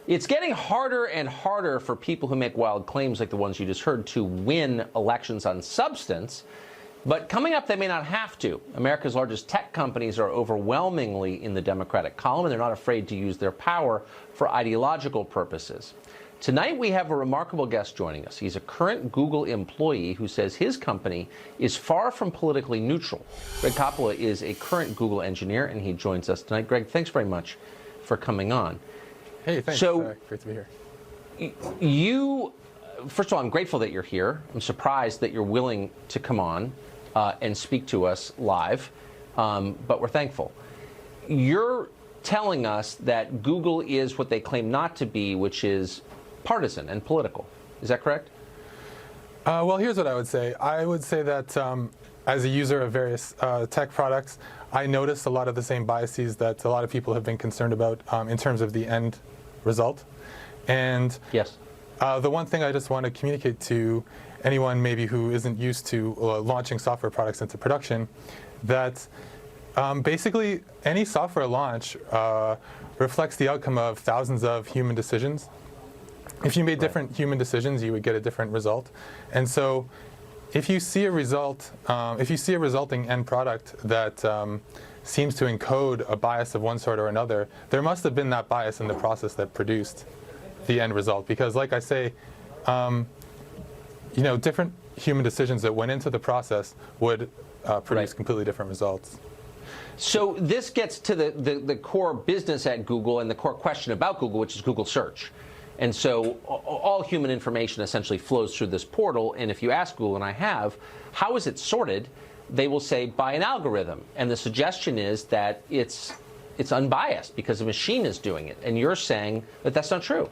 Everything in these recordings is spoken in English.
It's getting harder and harder for people who make wild claims like the ones you just heard to win elections on substance. But coming up, they may not have to. America's largest tech companies are overwhelmingly in the Democratic column, and they're not afraid to use their power for ideological purposes. Tonight, we have a remarkable guest joining us. He's a current Google employee who says his company is far from politically neutral. Greg Coppola is a current Google engineer, and he joins us tonight. Greg, thanks very much for coming on. Hey, thanks. So, great to be here. First of all, I'm grateful that you're here. I'm surprised that you're willing to come on and speak to us live, but we're thankful. You're telling us that Google is what they claim not to be, which is partisan and political. Is that correct? Well, here's what I would say. I would say that as a user of various tech products, I noticed a lot of the same biases that a lot of people have been concerned about in terms of the end result. And yes. The one thing I just want to communicate to anyone maybe who isn't used to launching software products into production, that basically any software launch reflects the outcome of thousands of human decisions. If you made different human decisions, you would get a different result. And so if you see a result, if you see a resulting end product that seems to encode a bias of one sort or another, there must have been that bias in the process that produced the end result. Because like I say, different human decisions that went into the process would produce completely different results. So this gets to the core business at Google and the core question about Google, which is Google search. And so all human information essentially flows through this portal. And if you ask Google, and I have, how is it sorted? They will say by an algorithm. And the suggestion is that it's unbiased because a machine is doing it. And you're saying that that's not true.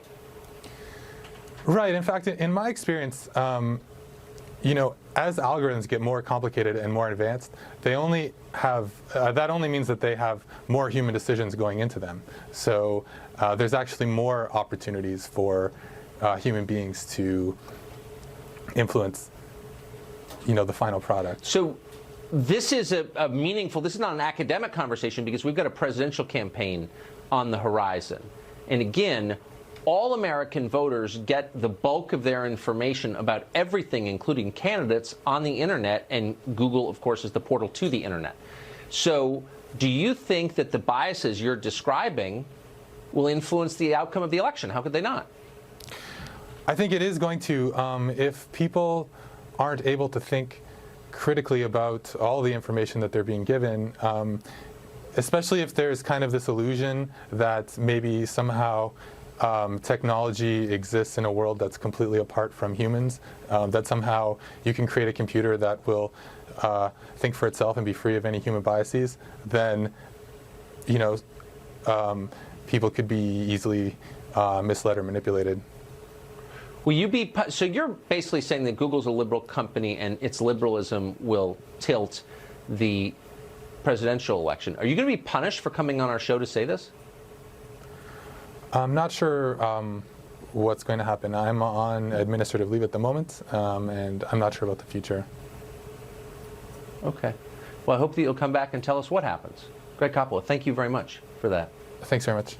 Right. In fact, in my experience, as algorithms get more complicated and more advanced, they only have that only means that they have more human decisions going into them. So there's actually more opportunities for human beings to influence, the final product. So this is a meaningful. This is not an academic conversation because we've got a presidential campaign on the horizon, and again, all American voters get the bulk of their information about everything, including candidates, on the internet, and Google, of course, is the portal to the internet. So do you think that the biases you're describing will influence the outcome of the election? How could they not? I think it is going to. If people aren't able to think critically about all the information that they're being given, especially if there's kind of this illusion that maybe somehow technology exists in a world that's completely apart from humans, that somehow you can create a computer that will think for itself and be free of any human biases, then people could be easily misled or manipulated. Will you be? So you're basically saying that Google's a liberal company and its liberalism will tilt the presidential election. Are you going to be punished for coming on our show to say this? I'm not sure what's going to happen. I'm on administrative leave at the moment, and I'm not sure about the future. Okay. Well, I hope that you'll come back and tell us what happens. Greg Coppola, thank you very much for that. Thanks very much.